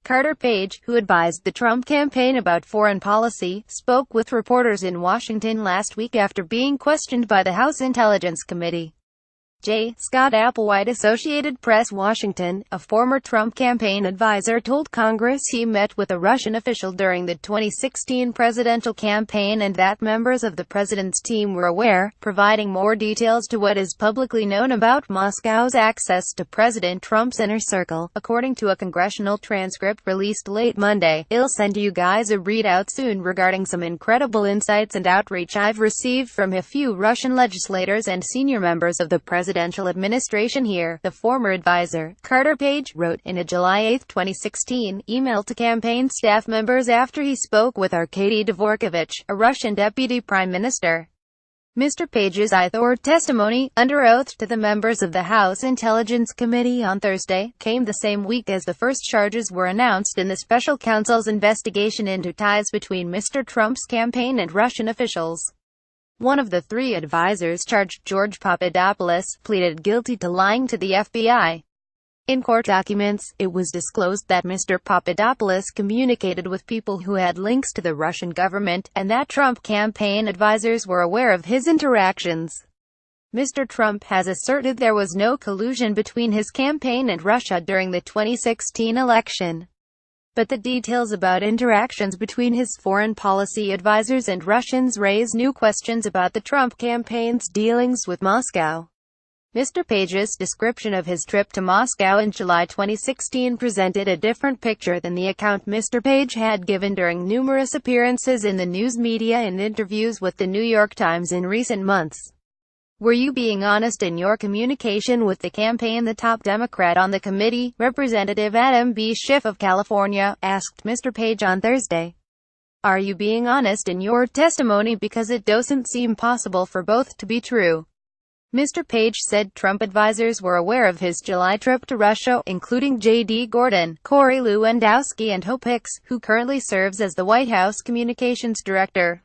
Carter Page, who advised the Trump campaign about foreign policy, spoke with reporters in Washington last week after being questioned by the House Intelligence Committee. J. Scott Applewhite, Associated Press, Washington, a former Trump campaign advisor, told Congress he met with a Russian official during the 2016 presidential campaign and that members of the president's team were aware, providing more details to what is publicly known about Moscow's access to President Trump's inner circle. According to a congressional transcript released late Monday, "I'll send you guys a readout soon regarding some incredible insights and outreach I've received from a few Russian legislators and senior members of the presidential administration here," the former advisor, Carter Page, wrote in a July 8, 2016, email to campaign staff members after he spoke with Arkady Dvorkovich, a Russian deputy prime minister. Mr. Page's testimony, under oath to the members of the House Intelligence Committee on Thursday, came the same week as the first charges were announced in the special counsel's investigation into ties between Mr. Trump's campaign and Russian officials. One of the three advisors charged, George Papadopoulos, pleaded guilty to lying to the FBI. In court documents, it was disclosed that Mr. Papadopoulos communicated with people who had links to the Russian government, and that Trump campaign advisors were aware of his interactions. Mr. Trump has asserted there was no collusion between his campaign and Russia during the 2016 election. But the details about interactions between his foreign policy advisors and Russians raise new questions about the Trump campaign's dealings with Moscow. Mr. Page's description of his trip to Moscow in July 2016 presented a different picture than the account Mr. Page had given during numerous appearances in the news media and interviews with the New York Times in recent months. "Were you being honest in your communication with the campaign?" the top Democrat on the committee, Representative Adam B. Schiff of California, asked Mr. Page on Thursday. "Are you being honest in your testimony, because it doesn't seem possible for both to be true?" Mr. Page said Trump advisors were aware of his July trip to Russia, including J.D. Gordon, Corey Lewandowski and Hope Hicks, who currently serves as the White House Communications Director.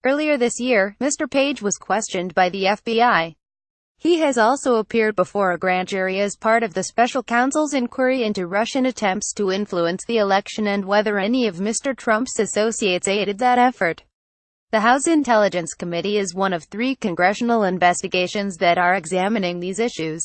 Earlier this year, Mr. Page was questioned by the FBI. He has also appeared before a grand jury as part of the special counsel's inquiry into Russian attempts to influence the election and whether any of Mr. Trump's associates aided that effort. The House Intelligence Committee is one of three congressional investigations that are examining these issues.